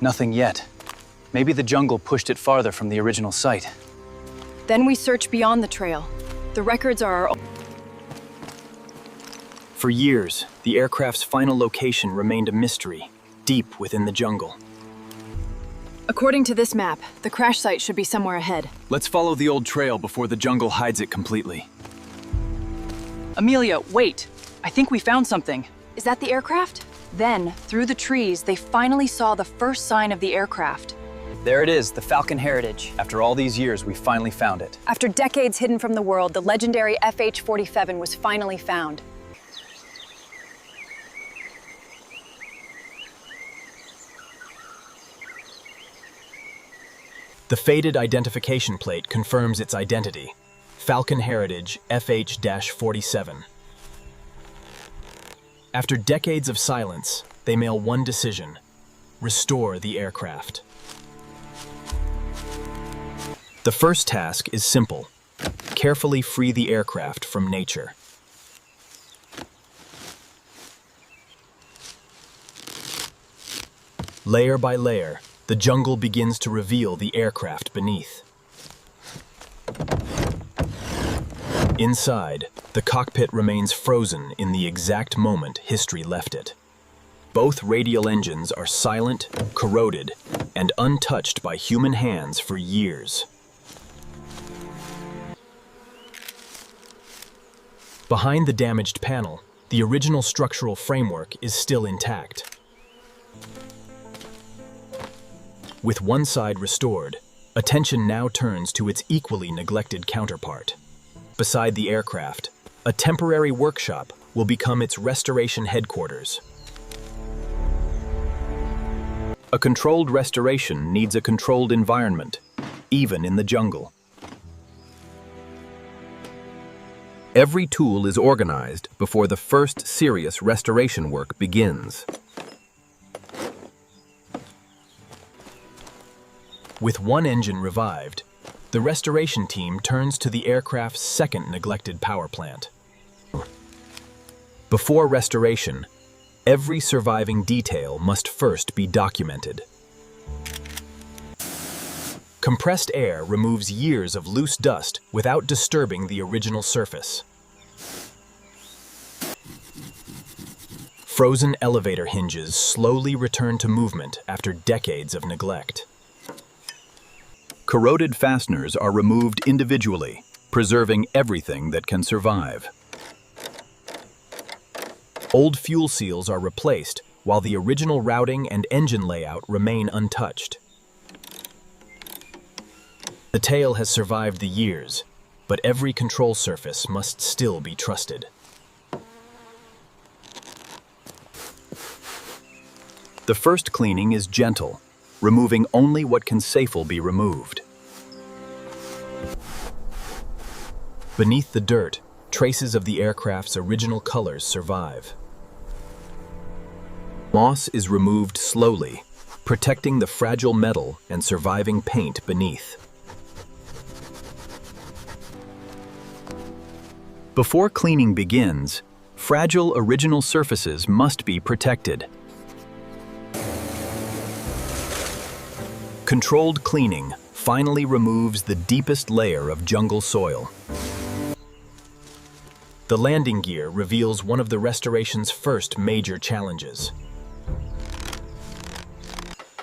Nothing yet. Maybe the jungle pushed it farther from the original site. Then we search beyond the trail. The records are our... For years, the aircraft's final location remained a mystery, deep within the jungle. According to this map, the crash site should be somewhere ahead. Let's follow the old trail before the jungle hides it completely. Amelia, wait! I think we found something. Is that the aircraft? Then, through the trees, they finally saw the first sign of the aircraft. There it is, the Falcon Heritage. After all these years, we finally found it. After decades hidden from the world, the legendary FH-47 was finally found. The faded identification plate confirms its identity. Falcon Heritage FH-47. After decades of silence, they mail one decision: restore the aircraft. The first task is simple: carefully free the aircraft from nature. Layer by layer, the jungle begins to reveal the aircraft beneath. Inside, the cockpit remains frozen in the exact moment history left it. Both radial engines are silent, corroded, and untouched by human hands for years. Behind the damaged panel, the original structural framework is still intact. With one side restored, attention now turns to its equally neglected counterpart. Beside the aircraft, a temporary workshop will become its restoration headquarters. A controlled restoration needs a controlled environment, even in the jungle. Every tool is organized before the first serious restoration work begins. With one engine revived, the restoration team turns to the aircraft's second neglected power plant. Before restoration, every surviving detail must first be documented. Compressed air removes years of loose dust without disturbing the original surface. Frozen elevator hinges slowly return to movement after decades of neglect. Corroded fasteners are removed individually, preserving everything that can survive. Old fuel seals are replaced, while the original routing and engine layout remain untouched. The tail has survived the years, but every control surface must still be trusted. The first cleaning is gentle, removing only what can safely be removed. Beneath the dirt, traces of the aircraft's original colors survive. Moss is removed slowly, protecting the fragile metal and surviving paint beneath. Before cleaning begins, fragile original surfaces must be protected. Controlled cleaning finally removes the deepest layer of jungle soil. The landing gear reveals one of the restoration's first major challenges.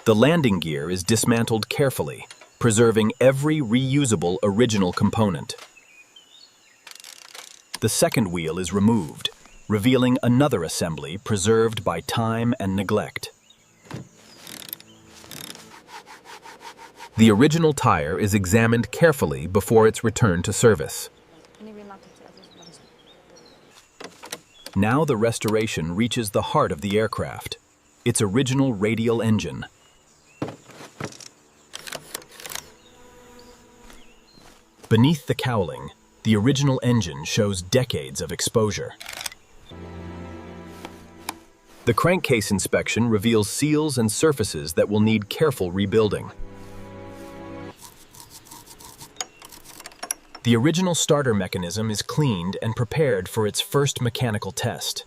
The landing gear is dismantled carefully, preserving every reusable original component. The second wheel is removed, revealing another assembly preserved by time and neglect. The original tire is examined carefully before its return to service. Now the restoration reaches the heart of the aircraft, its original radial engine. Beneath the cowling, the original engine shows decades of exposure. The crankcase inspection reveals seals and surfaces that will need careful rebuilding. The original starter mechanism is cleaned and prepared for its first mechanical test.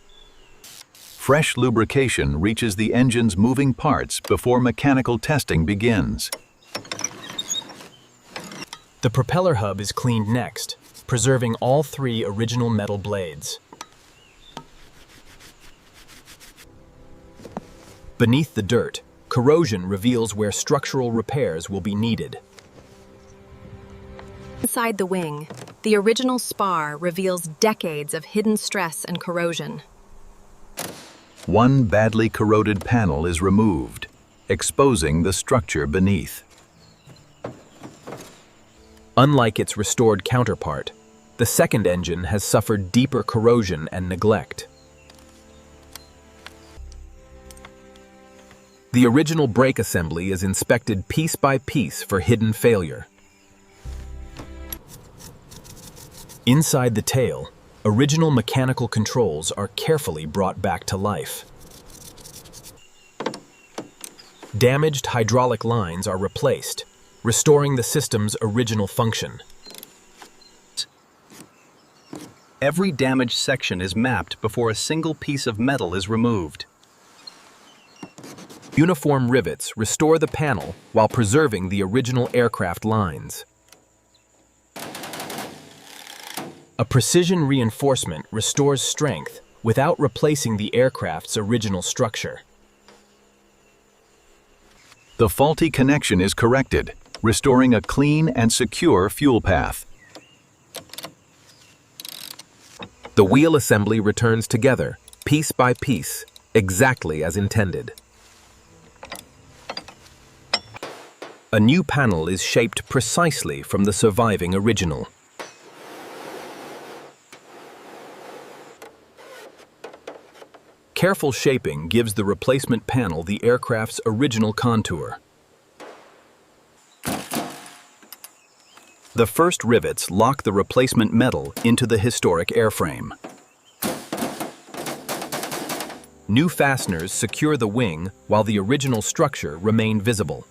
Fresh lubrication reaches the engine's moving parts before mechanical testing begins. The propeller hub is cleaned next, preserving all 3 original metal blades. Beneath the dirt, corrosion reveals where structural repairs will be needed. Inside the wing, the original spar reveals decades of hidden stress and corrosion. One badly corroded panel is removed, exposing the structure beneath. Unlike its restored counterpart, the second engine has suffered deeper corrosion and neglect. The original brake assembly is inspected piece by piece for hidden failure. Inside the tail, original mechanical controls are carefully brought back to life. Damaged hydraulic lines are replaced, restoring the system's original function. Every damaged section is mapped before a single piece of metal is removed. Uniform rivets restore the panel while preserving the original aircraft lines. A precision reinforcement restores strength without replacing the aircraft's original structure. The faulty connection is corrected, restoring a clean and secure fuel path. The wheel assembly returns together, piece by piece, exactly as intended. A new panel is shaped precisely from the surviving original. Careful shaping gives the replacement panel the aircraft's original contour. The first rivets lock the replacement metal into the historic airframe. New fasteners secure the wing while the original structure remains visible.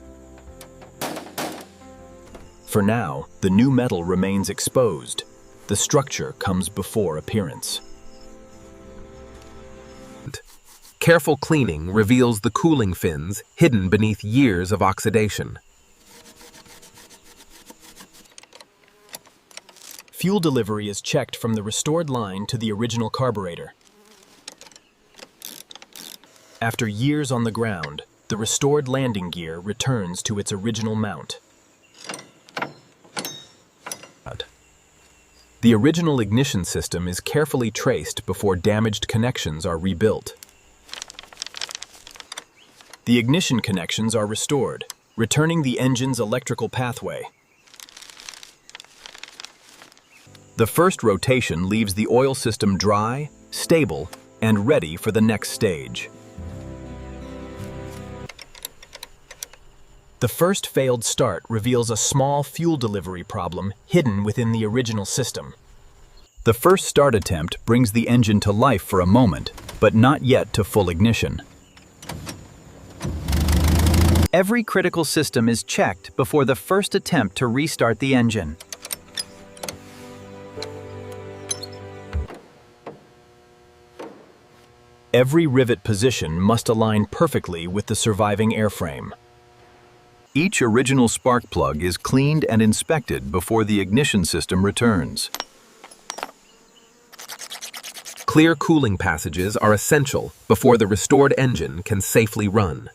For now, the new metal remains exposed. The structure comes before appearance. Careful cleaning reveals the cooling fins hidden beneath years of oxidation. Fuel delivery is checked from the restored line to the original carburetor. After years on the ground, the restored landing gear returns to its original mount. The original ignition system is carefully traced before damaged connections are rebuilt. The ignition connections are restored, returning the engine's electrical pathway. The first rotation leaves the oil system dry, stable, and ready for the next stage. The first failed start reveals a small fuel delivery problem hidden within the original system. The first start attempt brings the engine to life for a moment, but not yet to full ignition. Every critical system is checked before the first attempt to restart the engine. Every rivet position must align perfectly with the surviving airframe. Each original spark plug is cleaned and inspected before the ignition system returns. Clear cooling passages are essential before the restored engine can safely run.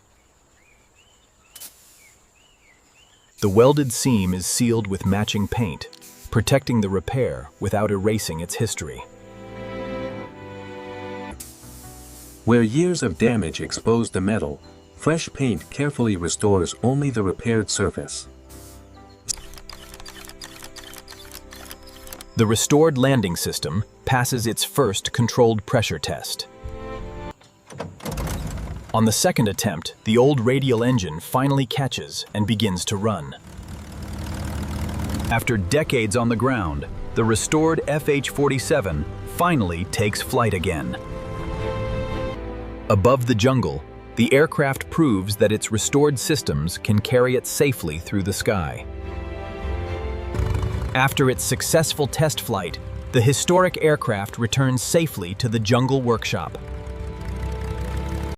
The welded seam is sealed with matching paint, protecting the repair without erasing its history. Where years of damage expose the metal, fresh paint carefully restores only the repaired surface. The restored landing system passes its first controlled pressure test. On the second attempt, the old radial engine finally catches and begins to run. After decades on the ground, the restored FH-47 finally takes flight again. Above the jungle, the aircraft proves that its restored systems can carry it safely through the sky. After its successful test flight, the historic aircraft returns safely to the jungle workshop.